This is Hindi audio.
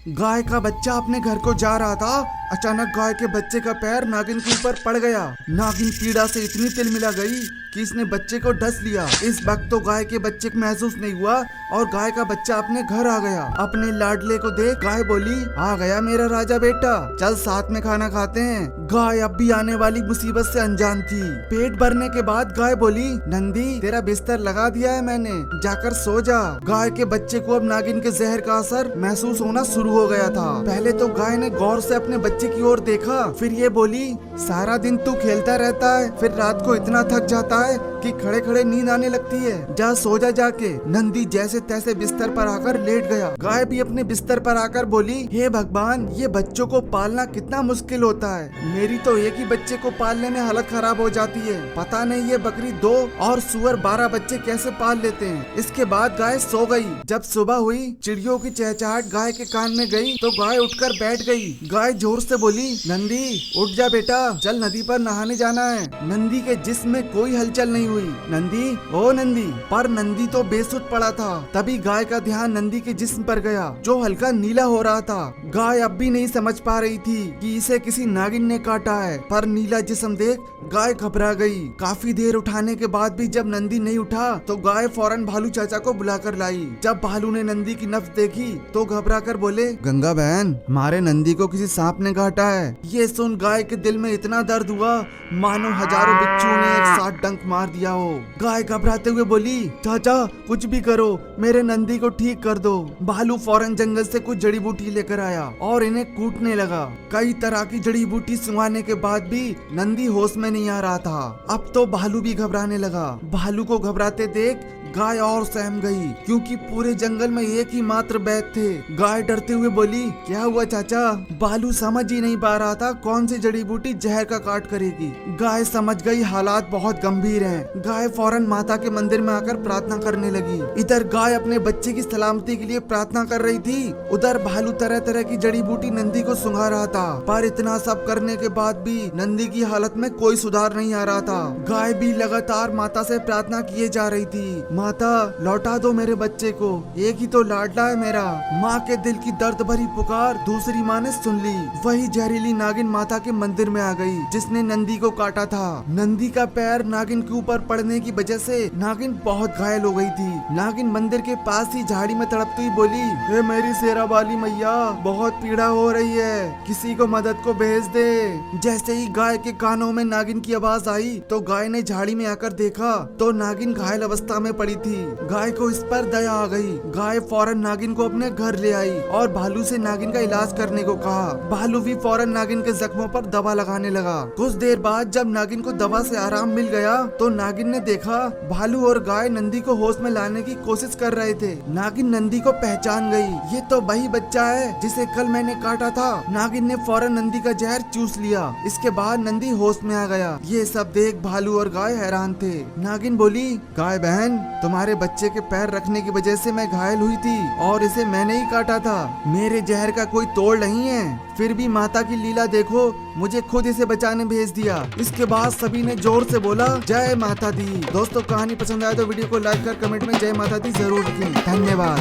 गाय का बच्चा अपने घर को जा रहा था। अचानक गाय के बच्चे का पैर नागिन के ऊपर पड़ गया। नागिन पीड़ा से इतनी तिलमिला गई कि इसने बच्चे को डस लिया। इस वक्त तो गाय के बच्चे को महसूस नहीं हुआ और गाय का बच्चा अपने घर आ गया। अपने लाडले को देख गाय बोली, आ गया मेरा राजा बेटा, चल साथ में खाना खाते हैं। गाय अब भी आने वाली मुसीबत से अनजान थी। पेट भरने के बाद गाय बोली, नंदी तेरा बिस्तर लगा दिया है मैंने, जाकर सो जा। गाय के बच्चे को अब नागिन के जहर का असर महसूस होना शुरू हो गया था। पहले तो गाय ने गौर से अपने बच्चे की ओर देखा, फिर ये बोली, सारा दिन तू खेलता रहता है, फिर रात को इतना थक जाता है कि खड़े खड़े नींद आने लगती है, जा सो जा जाके। नंदी जैसे तैसे बिस्तर पर आकर लेट गया। गाय भी अपने बिस्तर पर आकर बोली, हे भगवान, ये बच्चों को पालना कितना मुश्किल होता है। मेरी तो एक ही बच्चे को पालने में हालत खराब हो जाती है, पता नहीं ये बकरी 2 और सुअर 12 बच्चे कैसे पाल लेते हैं। इसके बाद गाय सो गई। जब सुबह हुई, चिड़ियों की चहचहाट गाय के कान में गई तो गाय उठकर बैठ गई। गाय जोर से बोली, नंदी उठ जा बेटा, चल नदी पर नहाने जाना है। नंदी के जिस्म में कोई हलचल नहीं हुई। नंदी, ओ नंदी, पर नंदी तो बेसुध पड़ा था। तभी गाय का ध्यान नंदी के जिस्म पर गया जो हल्का नीला हो रहा था। गाय अब भी नहीं समझ पा रही थी कि इसे किसी नागिन ने काटा है, पर नीला जिस्म देख गाय घबरा गई। काफी देर उठाने के बाद भी जब नंदी नहीं उठा तो गाय फौरन भालू चाचा को बुलाकर लाई। जब भालू ने नंदी की नब्ज देखी तो घबरा कर बोले, गंगा बहन, हमारे नंदी को किसी सांप ने काटा है। ये सुन गाय के दिल में इतना दर्द हुआ मानो हजारों बिच्छुओं ने एक साथ डंक मार दिया हो। गाय घबराते हुए बोली, चाचा कुछ भी करो, मेरे नंदी को ठीक कर दो। भालू फौरन जंगल से कुछ जड़ी बूटी लेकर आया और इन्हें कूटने लगा। कई तरह की जड़ी बूटी सुंघाने के बाद भी नंदी होश में नहीं आ रहा था। अब तो भालू भी घबराने लगा। भालू को घबराते देख गाय और सहम गई, क्योंकि पूरे जंगल में एक ही मात्र बैद थे। गाय डरते हुए बोली, क्या हुआ चाचा? भालू समझ ही नहीं पा रहा था कौन सी जड़ी बूटी जहर का काट करेगी। गाय समझ गई हालात बहुत गंभीर हैं। गाय फौरन माता के मंदिर में आकर प्रार्थना करने लगी। इधर गाय अपने बच्चे की सलामती के लिए प्रार्थना कर रही थी, उधर भालू तरह तरह की जड़ी बूटी नंदी को सुंघा रहा था। पर इतना सब करने के बाद भी नंदी की हालत में कोई सुधार नहीं आ रहा था। गाय भी लगातार माता से प्रार्थना किए जा रही थी, माता लौटा दो मेरे बच्चे को, एक ही तो लाडला है मेरा। माँ के दिल की दर्द भरी पुकार दूसरी माँ ने सुन ली। वही जहरीली नागिन माता के मंदिर में आ गई जिसने नंदी को काटा था। नंदी का पैर नागिन के ऊपर पड़ने की वजह से नागिन बहुत घायल हो गई थी। नागिन मंदिर के पास ही झाड़ी में तड़पती हुई बोली, हे मेरी शेरा वाली मैया, बहुत पीड़ा हो रही है, किसी को मदद को भेज दे। जैसे ही गाय के कानों में नागिन की आवाज आई तो गाय ने झाड़ी में आकर देखा तो नागिन घायल अवस्था में पड़ी थी। गाय को इस पर दया आ गई। गाय फौरन नागिन को अपने घर ले आई और भालू से नागिन का इलाज करने को कहा। भालू भी फौरन नागिन के जख्मों पर दवा लगाने लगा। कुछ देर बाद जब नागिन को दवा से आराम मिल गया तो नागिन ने देखा भालू और गाय नंदी को होश में लाने की कोशिश कर रहे थे। नागिन नंदी को पहचान गई, ये तो वही बच्चा है जिसे कल मैंने काटा था। नागिन ने फौरन नंदी का जहर चूस लिया। इसके बाद नंदी होश में आ गया। ये सब देख भालू और गाय हैरान थे। नागिन बोली, गाय बहन, तुम्हारे बच्चे के पैर रखने की वजह से मैं घायल हुई थी और इसे मैंने ही काटा था। मेरे जहर का कोई तोड़ नहीं है, फिर भी माता की लीला देखो, मुझे खुद इसे बचाने भेज दिया। इसके बाद सभी ने जोर से बोला, जय माता दी। दोस्तों, कहानी पसंद आया तो वीडियो को लाइक कर कमेंट में जय माता दी जरूर लिखें। धन्यवाद।